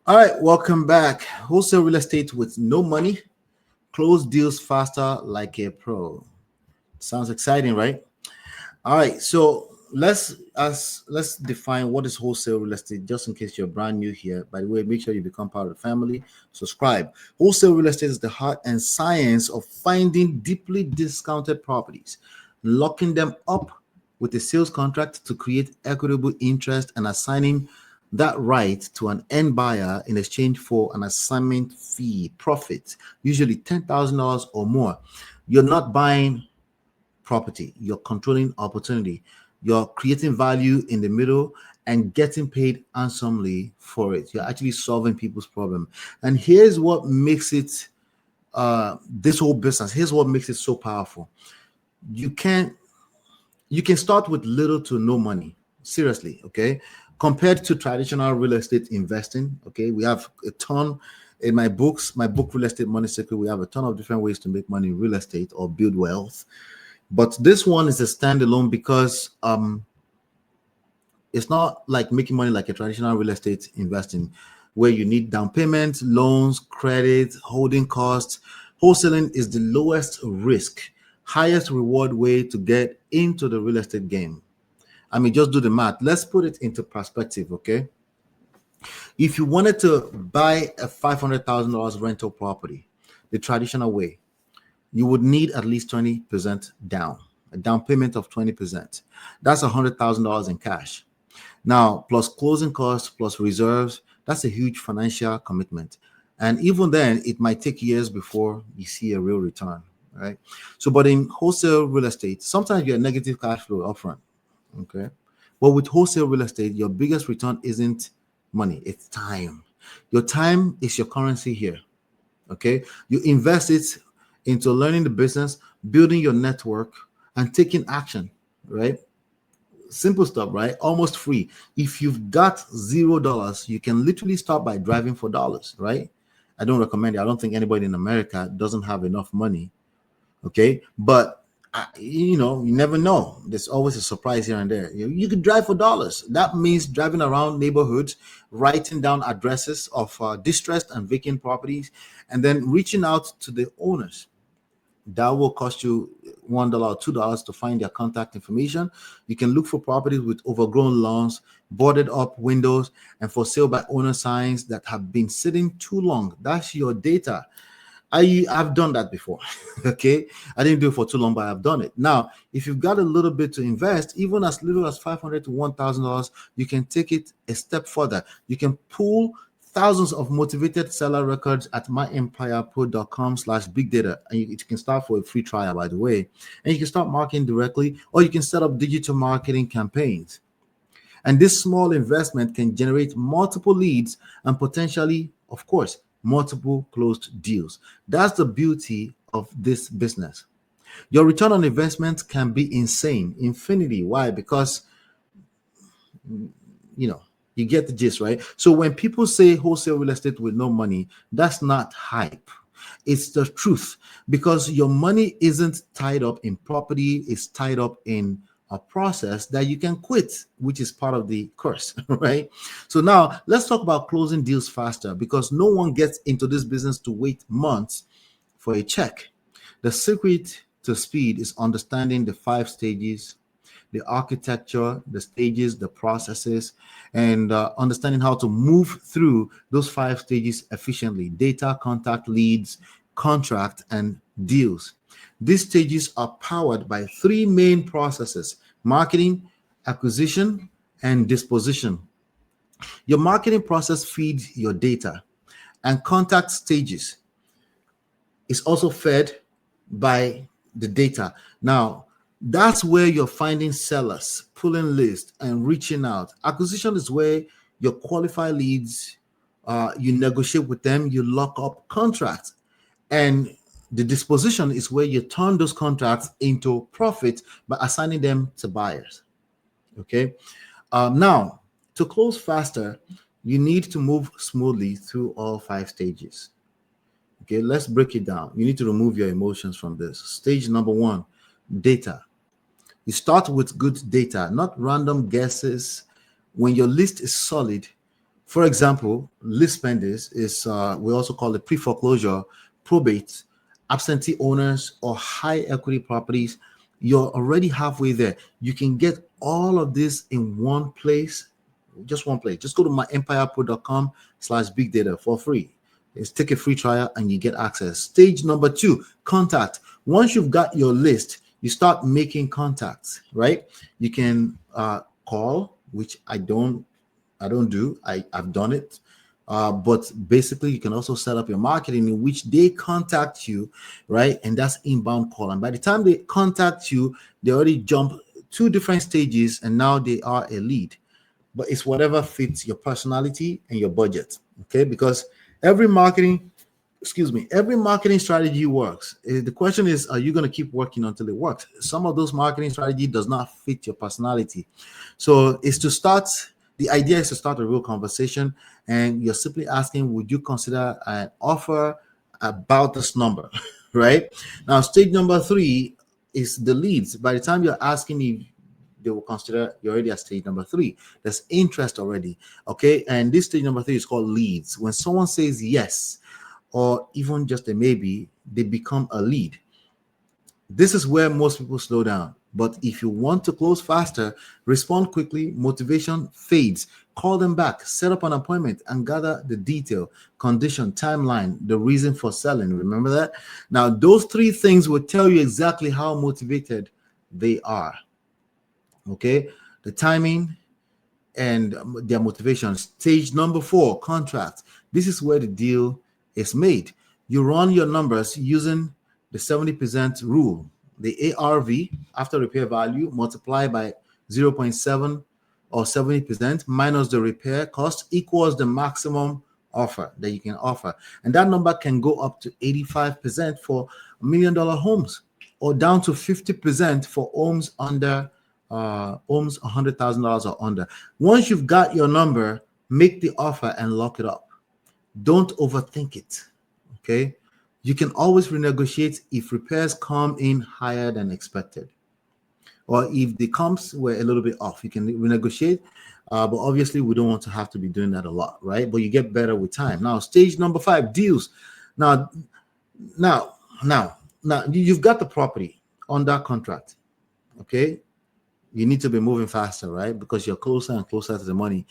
All right, welcome back. Wholesale real estate with no money, close deals faster like a pro. Sounds exciting, right? All right, so let's define what is wholesale real estate, just in case you're brand new here. By the way, make sure you become part of the family. Subscribe. Wholesale real estate is the heart and science of finding deeply discounted properties, locking them up with a sales contract to create equitable interest, and assigning that right to an end buyer in exchange for an assignment fee profit, usually $10,000 or more. You're not buying property, you're controlling opportunity, you're creating value in the middle and getting paid handsomely for it. You're actually solving people's problem. And here's what makes it this whole business, here's what makes it so powerful. You can you can start with little to no money. Seriously, okay? Compared to traditional real estate investing, okay, we have a ton in my books, my book Real Estate Money Secret. We have a ton of different ways to make money in real estate or build wealth. But this one is a standalone because it's not like making money like a traditional real estate investing where you need down payment, loans, credit, holding costs. Wholesaling is the lowest risk, highest reward way to get into the real estate game. I mean, just do the math. Let's put it into perspective, okay? If you wanted to buy a $500,000 rental property the traditional way, you would need at least 20% down, a down payment of 20%. That's $100,000 in cash. Now, plus closing costs, plus reserves, that's a huge financial commitment. And even then, it might take years before you see a real return, right? So, but in wholesale real estate, sometimes you get negative cash flow upfront, okay? But with wholesale real estate, your biggest return isn't money, it's time. Your time is your currency here, okay? You invest it into learning the business, building your network, and taking action, right? Simple stuff, right? Almost free. If you've got $0, you can literally start by driving for dollars, right? I don't recommend it. I don't think anybody in America doesn't have enough money, okay? But you never know. There's always a surprise here and there. You could drive for dollars. That means driving around neighborhoods, writing down addresses of distressed and vacant properties, and then reaching out to the owners. That will cost you $1 or $2 to find their contact information. You can look for properties with overgrown lawns, boarded up windows, and for sale by owner signs that have been sitting too long. That's your data. I've done that before. Okay, I didn't do it for too long, but I've done it. Now, if you've got a little bit to invest, even as little as $500 to $1,000, you can take it a step further. You can pull thousands of motivated seller records at myempirepro.com/big data, and you can start for a free trial, by the way, and you can start marketing directly, or you can set up digital marketing campaigns. And this small investment can generate multiple leads and potentially, of course, multiple closed deals. That's the beauty of this business. Your return on investment can be insane, infinity. Why? Because you know you get the gist, right? So when people say wholesale real estate with no money, that's not hype. It's the truth, because your money isn't tied up in property, it's tied up in a process that you can quit, which is part of the course. Right? So now let's talk about closing deals faster, because no one gets into this business to wait months for a check. The secret to speed is understanding the 5 stages, the architecture, the stages, the processes, and understanding how to move through those 5 stages efficiently: data, contact, leads, contract, and deals. These stages are powered by three main processes: marketing, acquisition, and disposition. Your marketing process feeds your data, and contact stages is also fed by the data. Now, that's where you're finding sellers, pulling lists, and reaching out. Acquisition is where you qualify leads, you negotiate with them, you lock up contracts. And the disposition is where you turn those contracts into profit by assigning them to buyers. Okay. Now, to close faster, you need to move smoothly through all 5 stages. Okay, let's break it down. You need to remove your emotions from this. Stage number one: data. You start with good data, not random guesses. When your list is solid, For example, list spenders is we also call it pre-foreclosure, probate, absentee owners, or high equity properties. You're already halfway there. You can get all of this in one place, just one place. Just go to myempirepro.com/big data for free. Just take a free trial and you get access. Stage number 2, contact. Once you've got your list, you start making contacts, right? You can call, which I don't do. I've done it. But basically, you can also set up your marketing in which they contact you, right? And that's inbound call. And by the time they contact you, they already jump 2 different stages and now they are a lead. But it's whatever fits your personality and your budget, okay? Because every marketing every marketing strategy works. The question is, are you going to keep working until it works? Some of those marketing strategy does not fit your personality. So the idea is to start a real conversation, and you're simply asking, would you consider an offer about this number? Right now, stage number 3 is the leads. By the time you're asking if they will consider, you're already at stage number 3. There's interest already. Okay. And this stage number 3 is called leads. When someone says yes, or even just a maybe, they become a lead. This is where most people slow down. But if you want to close faster, respond quickly, motivation fades, call them back, set up an appointment, and gather the detail, condition, timeline, the reason for selling. Remember that? Now, those 3 things will tell you exactly how motivated they are. Okay? The timing and their motivation. Stage number 4, contract. This is where the deal is made. You run your numbers using the 70% rule. The ARV, after repair value, multiplied by 0.7 or 70% minus the repair cost equals the maximum offer that you can offer. And that number can go up to 85% for $1 million homes, or down to 50% for homes under homes $100,000 or under. Once you've got your number, make the offer and lock it up. Don't overthink it. Okay. You can always renegotiate if repairs come in higher than expected, or if the comps were a little bit off, you can renegotiate. But obviously, we don't want to have to be doing that a lot, right? But you get better with time. Now, stage number 5, deals. Now, you've got the property under contract. Okay. You need to be moving faster, right? Because you're closer and closer to the money.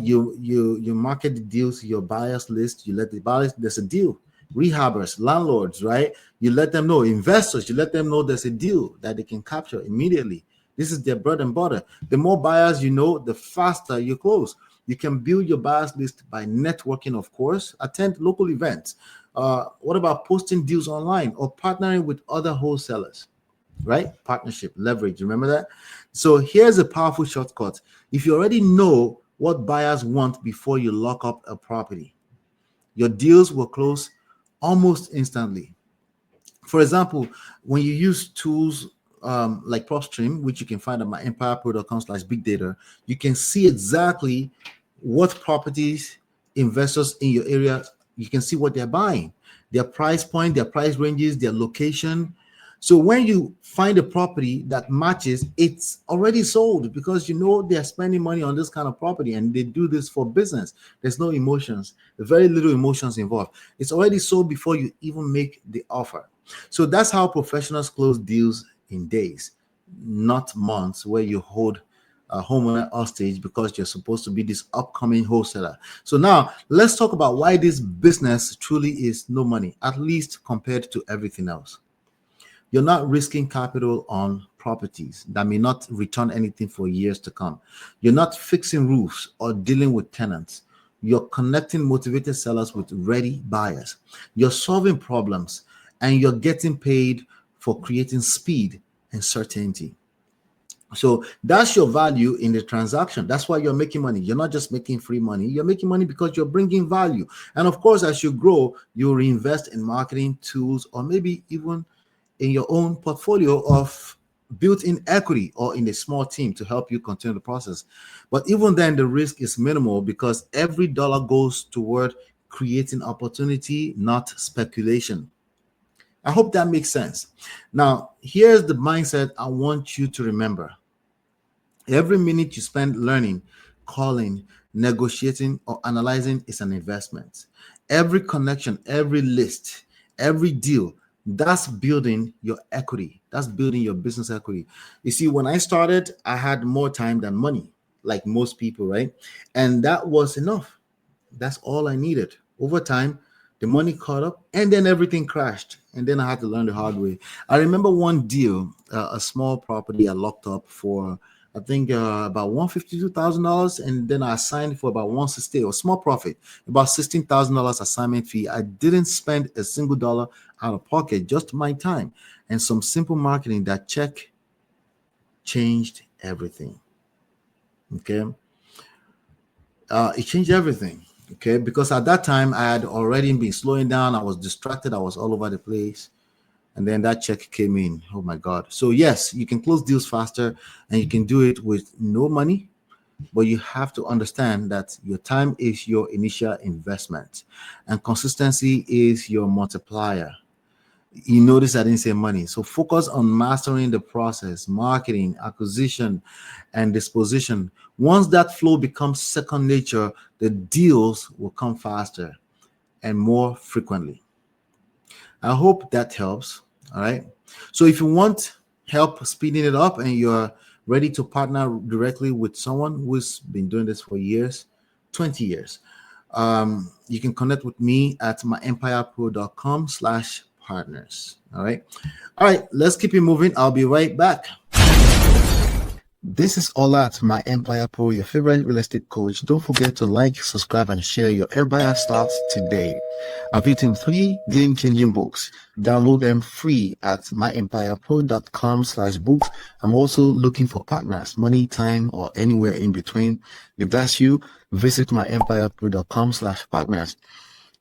You market the deals to your buyers list. You let the buyers, there's a deal. Rehabbers, landlords, right? You let them know. Investors, you let them know there's a deal that they can capture immediately. This is their bread and butter. The more buyers you know, the faster you close. You can build your buyers list by networking, of course. Attend local events. What about posting deals online or partnering with other wholesalers? Right? Partnership, leverage. Remember that? So here's a powerful shortcut. If you already know what buyers want before you lock up a property, your deals will close almost instantly. For example, when you use tools like PropStream, which you can find at myempirepro.com/big data, you can see exactly what properties investors in your area, you can see what they're buying, their price point, their price ranges, their location. So when you find a property that matches, it's already sold, because you know they're spending money on this kind of property and they do this for business. There's no emotions, very little emotions involved. It's already sold before you even make the offer. So that's how professionals close deals in days, not months, where you hold a homeowner hostage because you're supposed to be this upcoming wholesaler. So now let's talk about why this business truly is no money, at least compared to everything else. You're not risking capital on properties that may not return anything for years to come. You're not fixing roofs or dealing with tenants. You're connecting motivated sellers with ready buyers. You're solving problems, and you're getting paid for creating speed and certainty. So that's your value in the transaction. That's why you're making money. You're not just making free money. You're making money because you're bringing value. And of course, as you grow, you reinvest in marketing tools, or maybe even in your own portfolio of built-in equity, or in a small team to help you continue the process. But even then, the risk is minimal, because every dollar goes toward creating opportunity, not speculation. I hope that makes sense. Now, here's the mindset I want you to remember. Every minute you spend learning calling, negotiating, or analyzing is an investment. Every connection, every list, every deal, that's building your equity. That's building your business equity. You see, when I started, I had more time than money, like most people, right? And that was enough. That's all I needed. Over time, the money caught up and then everything crashed. And then I had to learn the hard way. I remember one deal, a small property I locked up for, I think about $152,000. And then I signed for about 160, or small profit, about $16,000 assignment fee. I didn't spend a single dollar out of pocket, just my time and some simple marketing. That check changed everything. Okay. It changed everything. Okay, because at that time I had already been slowing down. I was distracted. I was all over the place, and then that check came in. Oh my God! So yes, you can close deals faster, and you can do it with no money. But you have to understand that your time is your initial investment, and consistency is your multiplier. You notice I didn't say money. So focus on mastering the process, marketing, acquisition, and disposition. Once that flow becomes second nature, the deals will come faster and more frequently. I hope that helps. All right. So if you want help speeding it up and you're ready to partner directly with someone who's been doing this for years, 20 years, you can connect with me at myempirepro.com/partners. All right. All right. Let's keep it moving. I'll be right back. This is Ola at My Empire Pro, your favorite real estate coach. Don't forget to like, subscribe, and share. Your empire starts today. I've written 3 game-changing books. Download them free at myempirepro.com/books. I'm also looking for partners, money, time, or anywhere in between. If that's you, visit myempirepro.com/partners.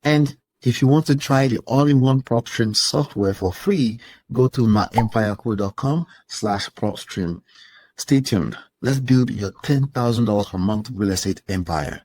And if you want to try the all-in-one PropStream software for free, go to myempirepro.com/PropStream. Stay tuned. Let's build your $10,000 per month real estate empire.